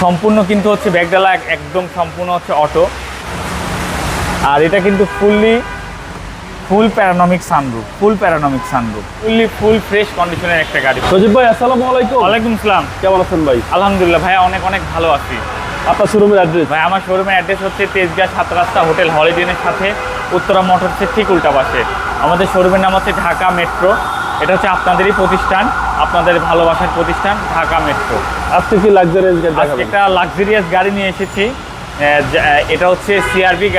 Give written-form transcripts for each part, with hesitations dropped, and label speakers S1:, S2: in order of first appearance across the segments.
S1: সম্পূর্ণ কিন্তু হচ্ছে ব্যাগডালা একদম সম্পূর্ণ হচ্ছে অটো। আর এটা কিন্তু ফুল প্যারানমিক সানরুফ, ফুল ফ্রেশ কন্ডিশনের একটা গাড়ি।
S2: সজীব ভাই আসসালামু আলাইকুম।
S1: ওয়ালাইকুম আসসালাম।
S2: কেমন আছেন ভাই?
S1: আলহামদুলিল্লাহ ভাই, অনেক ভালো আছি।
S2: আপনার শোরুমের অ্যাড্রেস?
S1: ভাই আমার শোরুমের অ্যাড্রেস হচ্ছে তেজগাঁ 7 রাস্তা হোটেল হলিডেনের সাথে উত্তরা মোটরসের ঠিক উল্টা পাশে। আমাদের শোরুমের নাম হচ্ছে ঢাকা মেট্রো। এটা হচ্ছে আপনাদেরই প্রতিষ্ঠান, আপনাদের ভালোবাসার প্রতিষ্ঠান ঢাকা মেট্রো।
S2: আজকে কি লাক্সারিয়াস গাড়ি দেখাবেন?
S1: একটা লাক্সারিয়াস গাড়ি নিয়ে এসেছি। এটা হচ্ছে সিআরভি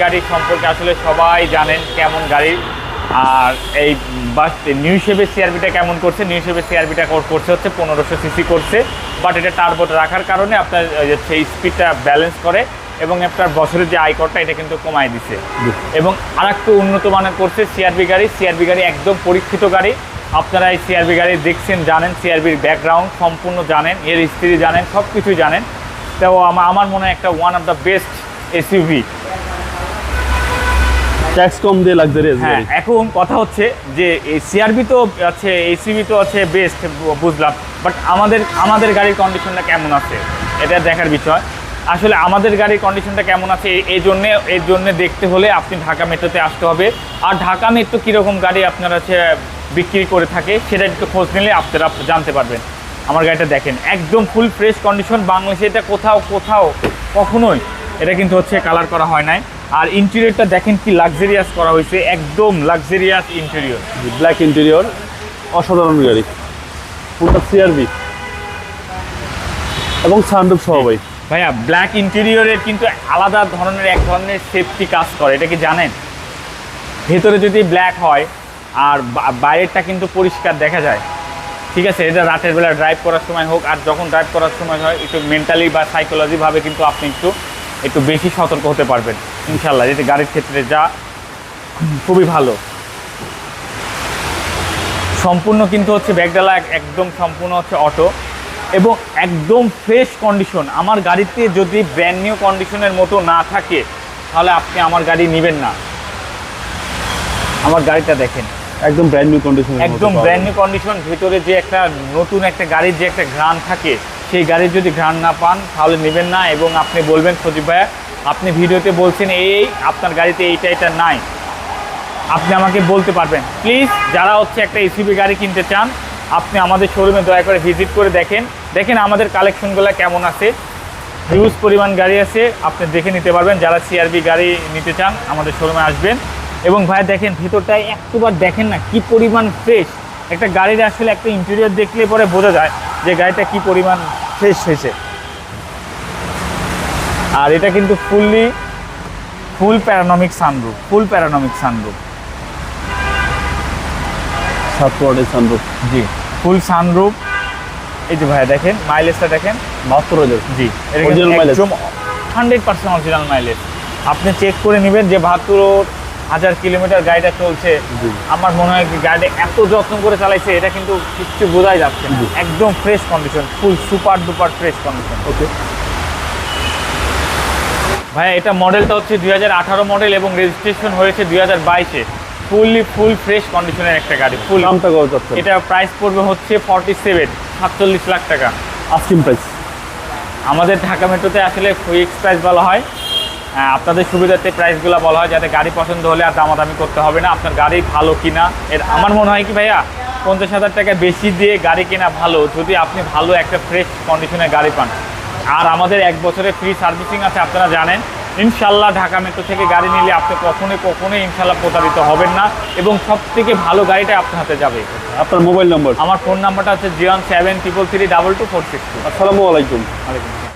S1: গাড়ি সম্পর্কে আসলে সবাই জানেন কেমন গাড়ি। আর এই বাস নিউ শেপের সিআরভিটা কেমন করছে, নিউ শেপের সিআরভিটা করছে হচ্ছে 1500 সিসি করছে। বাট এটা টার্বো রাখার কারণে আপনার সেই স্পিডটা ব্যালেন্স করে এবং আপনার বছরের যে আয়করটা এটা কিন্তু কমায় দিছে। এবং আর একটু উন্নত মানের করছে সিআরভি গাড়ি একদম পরীক্ষিত গাড়ি। আপনারা এই সিআরভি গাড়ি দেখছেন, জানেন সিআরভির ব্যাকগ্রাউন্ড সম্পূর্ণ জানেন, এর হিস্ট্রি জানেন, সব কিছুই জানেন। তো আমার মনে হয় একটা one of the best SUV.
S2: Tax কম দিয়ে লাক্সারিয়াস
S1: হ্যাঁ,
S2: গাড়ি।
S1: এখন কথা হচ্ছে যে এই সিআরভি তো আছে, এসইউভি তো আছে বেস্ট, বুঝলাম। বাট আমাদের গাড়ির কন্ডিশনটা কেমন আছে এটা দেখার বিষয়। আসলে আমাদের গাড়ির কন্ডিশনটা কেমন আছে এর জন্য দেখতে হলে আপনি ঢাকা মেট্রোতে আসতে হবে। আর ঢাকা মেট্রো কীরকম গাড়ি আপনারা হচ্ছে বিক্রি করে থাকে সেটা একটু খোঁজ নিলে আপনারা জানতে পারবেন। আমার গাড়িটা দেখেন একদম ফুল ফ্রেশ কন্ডিশন। বাংলাদেশে এটা কোথাও কখনোই এটা কিন্তু হচ্ছে কালার করা হয় নাই। আর ইন্টেরিয়রটা দেখেন কি লাক্সারিয়াস করা হয়েছে, একদম লাক্সারিয়াস ইন্টেরিয়র,
S2: ব্ল্যাক ইন্টেরিয়র, অসাধারণ গাড়ি। পুরো সিআরভি এবং সানরুফ সহ ভাই।
S1: ভাইয়া ব্ল্যাক ইন্টেরিয়রের কিন্তু আলাদা ধরনের এক ধরনের সেফটি কাজ করে, এটা কি জানেন? ভেতরে যদি ব্ল্যাক হয় আর বাইরেরটা কিন্তু পরিষ্কার দেখা যায়, ঠিক আছে? এটা রাতের বেলা ড্রাইভ করার সময় হোক আর যখন ড্রাইভ করার সময় হয় একটু মেন্টালি বা সাইকোলজিভাবে কিন্তু আপনি একটু বেশি সতর্ক হতে পারবেন ইনশাল্লাহ। যেটা গাড়ির ক্ষেত্রে যা খুবই ভালো। সম্পূর্ণ কিন্তু হচ্ছে ব্যাগডালা একদম সম্পূর্ণ হচ্ছে অটো এবং একদম ফ্রেশ কন্ডিশন। আমার গাড়িতে যদি ব্র্যান্ড নিউ কন্ডিশনের মতো না থাকে তাহলে আপনি আমার গাড়ি নেবেন না। আমার গাড়িটা দেখেন
S2: একদম ব্র্যান্ড নিউ কন্ডিশন,
S1: একদম ব্র্যান্ড নিউ কন্ডিশন। ভিতরে যে একটা নতুন একটা গাড়ির যে একটা ঘ্রাণ থাকে, সেই গাড়ির যদি ঘ্রাণ না পান তাহলে নেবেন না। এবং আপনি বলবেন সজীব ভাইয়া আপনি ভিডিওতে বলছেন আপনার গাড়িতে এটা নাই, আপনি আমাকে বলতে পারবেন। প্লিজ যারা হচ্ছে একটা এসইউভি গাড়ি কিনতে চান আপনি আমাদের শোরুমে দয়া করে ভিজিট করে দেখেন আমাদের কালেকশনগুলো কেমন আছে। হিউজ পরিমাণ গাড়ি আছে, আপনি দেখে নিতে পারবেন। যারা সিআরভি গাড়ি নিতে চান আমাদের শোরুমে আসবেন। এবং ভাই দেখেন ভিতরটায় একটুবার দেখেন না কি পরিমাণ ফ্রেশ। একটা গাড়ির আসলে একটা ইন্টেরিয়র দেখলে পরে বোঝা যায় যে গাড়িটা কি পরিমাণ ফ্রেশ হয়েছে। আর এটা কিন্তু ফুল প্যারানমিক সানরুফ,
S2: 7 ওয়াটের সানরুফ।
S1: জি, ফুল সানরুফ। এই যে ভাইয়া দেখেন মাইলেজটা দেখেন
S2: 72,000।
S1: জি,
S2: অরিজিনাল মাইলেজ,
S1: একদম 100% অরিজিনাল মাইলেজ। আপনি চেক করে নেবেন যে 72,000 কিলোমিটার গাড়িটা চলছে। আমার মনে হয় কি গাড়িটা এত যত্ন করে চালাইছে এটা কিন্তু কিছু বোঝাই যাচ্ছে না। একদম fresh condition, full super duper fresh condition.
S2: Okay
S1: ভাইয়া এটা মডেলটা হচ্ছে 2018 মডেল এবং রেজিস্ট্রেশন হয়েছে 2022-এ। ফুল ফ্রেশ কন্ডিশনের একটা গাড়ি। ফুল
S2: দামটা কত যাচ্ছে?
S1: এটা প্রাইস পড়বে হচ্ছে 47 লাখ টাকা
S2: আস্কিং প্রাইস।
S1: আমাদের ঢাকা মেট্রোতে আসলে ফিক্স প্রাইস বলা হয়, আপনাদের সুবিধার্থে প্রাইসগুলো বলা হয় যাতে গাড়ি পছন্দ হলে আর দামাদামি করতে হবে না। আপনার গাড়ি ভালো কিনা আমার মনে হয় কি ভাইয়া 50,000 টাকা বেশি দিয়ে গাড়ি কেনা ভালো যদি আপনি ভালো একটা ফ্রেশ কন্ডিশনের গাড়ি পান। আর আমাদের 1 বছরের ফ্রি সার্ভিসিং আছে, আপনারা জানেন। ইনশাল্লাহ ঢাকা মেট্রো থেকে গাড়ি নিলে আপনি কখনোই ইনশাল্লাহ প্রতারিত হবেন না এবং সবথেকে ভালো গাড়িটা আপনার হাতে যাবে।
S2: আপনার মোবাইল নম্বর?
S1: আমার ফোন নাম্বারটা হচ্ছে 01733322462।
S2: আসসালামু আলাইকুম।
S1: ওয়ালাইকুম।